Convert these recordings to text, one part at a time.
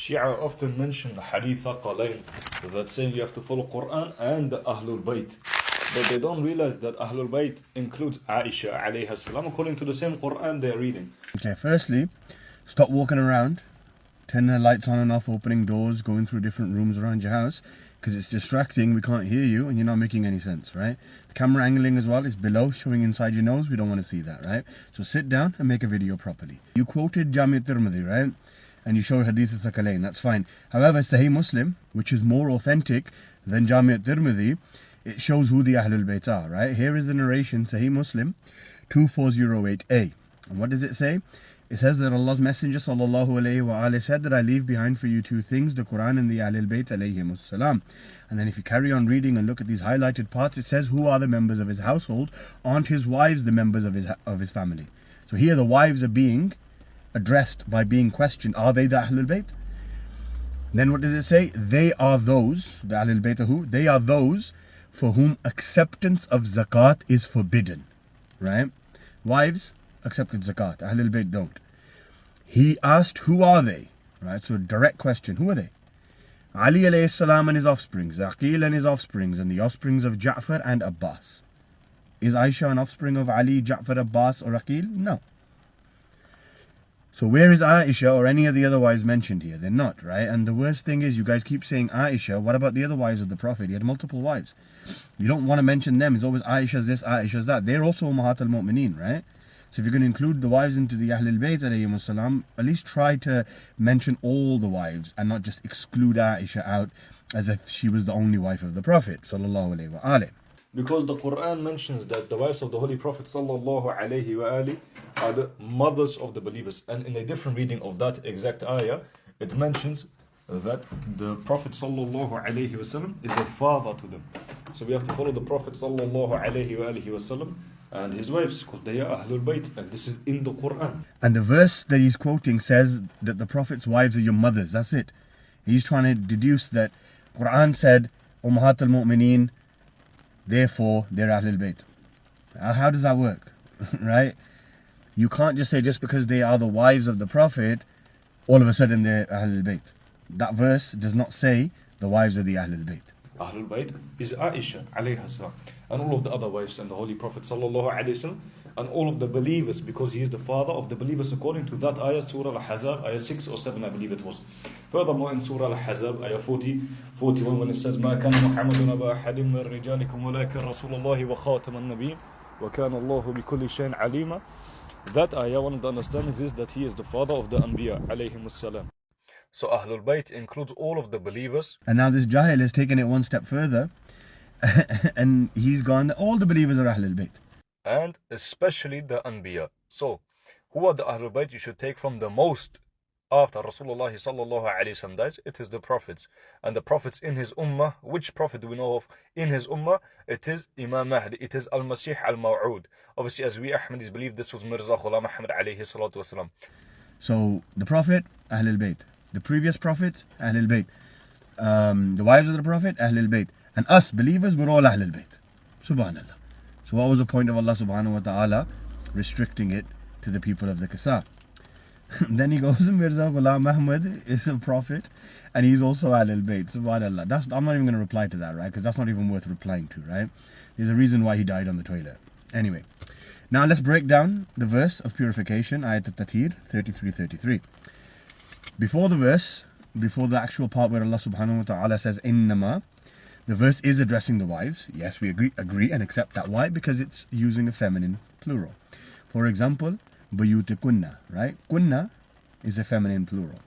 Shia often mention the Hadith al-Thaqalayn, that saying you have to follow Quran and the Ahlulbayt. But they don't realize that Ahlulbayt includes Aisha alayha salam according to the same Quran they're reading. Okay, firstly, stop walking around, turning the lights on and off, opening doors, going through different rooms around your house, because it's distracting, we can't hear you, and you're not making any sense, right? The camera angling as well is below, showing inside your nose, we don't want to see that, right? So sit down and make a video properly. You quoted Jami' al-Tirmidhi, right? And you showed Hadith al-Thaqalayn, that's fine. However, Sahih Muslim, which is more authentic than Jami' al-Tirmidhi, it shows who the Ahlulbayt are, right? Here is the narration, Sahih Muslim 2408a. And what does it say? It says that Allah's Messenger sallallahu alayhi wa alayhi said that I leave behind for you two things, the Quran and the Ahlulbayt alayhimus salam. And then if you carry on reading and look at these highlighted parts, it says who are the members of his household? Aren't his wives the members of his family? So here the wives are being addressed by being questioned. Are they the Ahlulbayt? Then what does it say? They are those, the Ahlulbayt are who? They are those for whom acceptance of zakat is forbidden, right? Wives accepted zakat, Ahlul Bayt don't. He asked, who are they? Right, so direct question, who are they? Ali alayhi salam and his offsprings, Aqil and his offsprings, and the offsprings of Ja'far and Abbas. Is Aisha an offspring of Ali, Ja'far, Abbas or Aqil? No. So where is Aisha or any of the other wives mentioned here? They're not, right? And the worst thing is you guys keep saying Aisha. What about the other wives of the Prophet? He had multiple wives. You don't want to mention them. It's always Aisha's this, Aisha's that. They're also Ummahat al-Mu'mineen, right? So if you're going to include the wives into the Ahlul Bayt alayhimus salam, at least try to mention all the wives and not just exclude Aisha out as if she was the only wife of the Prophet sallallahu alayhi wa alayhi. Because the Quran mentions that the wives of the Holy Prophet sallallahu alayhi wa alayhi are the mothers of the believers. And in a different reading of that exact ayah, it mentions that the Prophet sallallahu alayhi wa sallam is a father to them. So we have to follow the Prophet sallallahu alayhi wa alihi wa sallam and his wives, because they are Ahlul Bayt, and this is in the Quran. And the verse that he's quoting says that the Prophet's wives are your mothers. That's it. He's trying to deduce that Quran said Ummahat al-Mu'mineen, therefore they're Ahlul Bayt. How does that work? Right? You can't just say just because they are the wives of the Prophet, all of a sudden they're Ahlul Bayt. That verse does not say the wives of the Ahlul Bayt. Ahlul Bayt is Aisha alayha salam, and all of the other wives and the Holy Prophet sallallahu alayhi wasallam, and all of the believers, because he is the father of the believers according to that ayah, Surah Al-Ahzab, ayah 6 or 7 I believe it was. Furthermore in Surah Al-Ahzab, ayah 41, when it says ما كان محمد أبا أحد من رجالكم ولكن رسول الله وخاتم النبيين وكان الله بكل شيء عليما. That ayah, one of the understandings is that he is the father of the Anbiya alayhimus salam. So Ahlul Bayt includes all of the believers. And now this Jahil has taken it one step further and he's gone, all the believers are Ahlul Bayt. And especially the Anbiya. So, who are the Ahlul Bayt you should take from the most after Rasulullah sallallahu alayhi wasallam dies? It is the Prophets. And the Prophets in his Ummah, which Prophet do we know of in his Ummah? It is Imam Mahdi, it is Al-Masih Al-Maw'ud. Obviously, as we Ahmadis believe, this was Mirza Ghulam Muhammad alayhi salatu wasalam. So, the Prophet, Ahlul Bayt. The previous Prophet, Ahlul Bayt. The wives of the Prophet, Ahlul Bayt. And us, believers, we're all Ahlul Bayt. Subhanallah. So what was the point of Allah subhanahu wa ta'ala restricting it to the people of the Kisa? Then he goes, Mirza Ghulam Muhammad is a prophet and he's also Ahlul Bayt. Subhanallah. I'm not even going to reply to that, right? Because that's not even worth replying to, right? There's a reason why he died on the toilet. Anyway, now let's break down the verse of purification, Ayat al-Tathir 33:33. Before the verse, before the actual part where Allah subhanahu wa ta'ala says Innama, the verse is addressing the wives. Yes, we agree and accept that. Why? Because it's using a feminine plural. For example, Buyutikunna, right? Kunna is a feminine plural.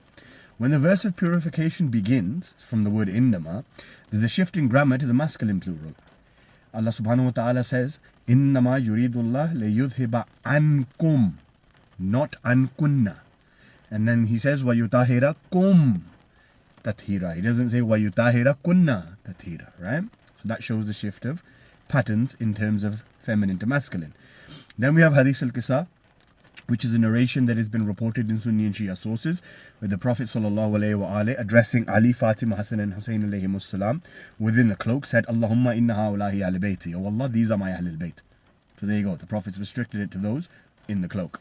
When the verse of purification begins from the word Innama, there's a shift in grammar to the masculine plural. Allah subhanahu wa ta'ala says, Innama yuridullah liyudhiba ankum, not ankunna. And then he says, وَيُطَهِرَ kum tathira. He doesn't say وَيُطَهِرَ kunna tathira, right? So that shows the shift of patterns in terms of feminine to masculine. Then we have Hadith al-Kisa, which is a narration that has been reported in Sunni and Shia sources, where the Prophet ﷺ addressing Ali, Fatima, Hassan and Hussein alayhimus salam within the cloak said, Allahumma inna ha'ulahi ahli bayti. Oh Allah, these are my Ahlul Bayt. So there you go. The Prophet's restricted it to those in the cloak.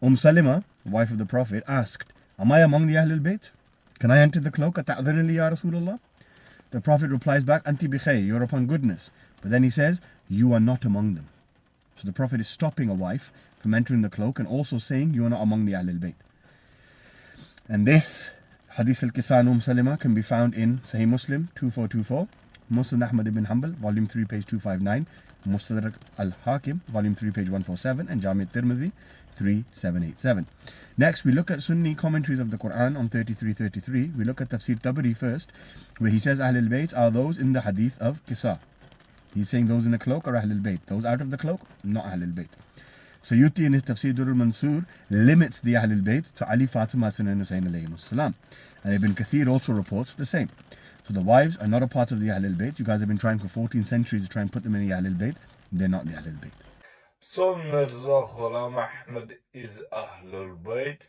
Salima, wife of the Prophet, asked, am I among the Ahlul Bayt? Can I enter the cloak? Ata'adhanu li ya Rasulullah? The Prophet replies back, Anti bi khayr, you're upon goodness. But then he says, you are not among them. So the Prophet is stopping a wife from entering the cloak and also saying, you are not among the Ahlulbayt. And this Hadith al-Kisa Salima can be found in Sahih Muslim 2424, Musnad Ahmad ibn Hanbal, volume 3, page 259, Mustadrak al-Hakim, volume 3, page 147, and Jami' Tirmidhi 3787. Next, we look at Sunni commentaries of the Quran on 3333. We look at Tafsir Tabari first, where he says Ahlul Bayt are those in the Hadith of Kisa. He's saying those in the cloak are Ahlul Bayt. Those out of the cloak, not Ahlul Bayt. Suyuti in his Tafsir Durr al-Mansur limits the Ahlul Bayt to Ali, Fatima, Hassan and Hussein alayhi salam. And Ibn Kathir also reports the same. So the wives are not a part of the Ahlul Bayt. You guys have been trying for 14 centuries to try and put them in the Ahlul Bayt. They're not the Ahlul Bayt. So Mirza Ghulam Ahmad is Ahlul Bayt.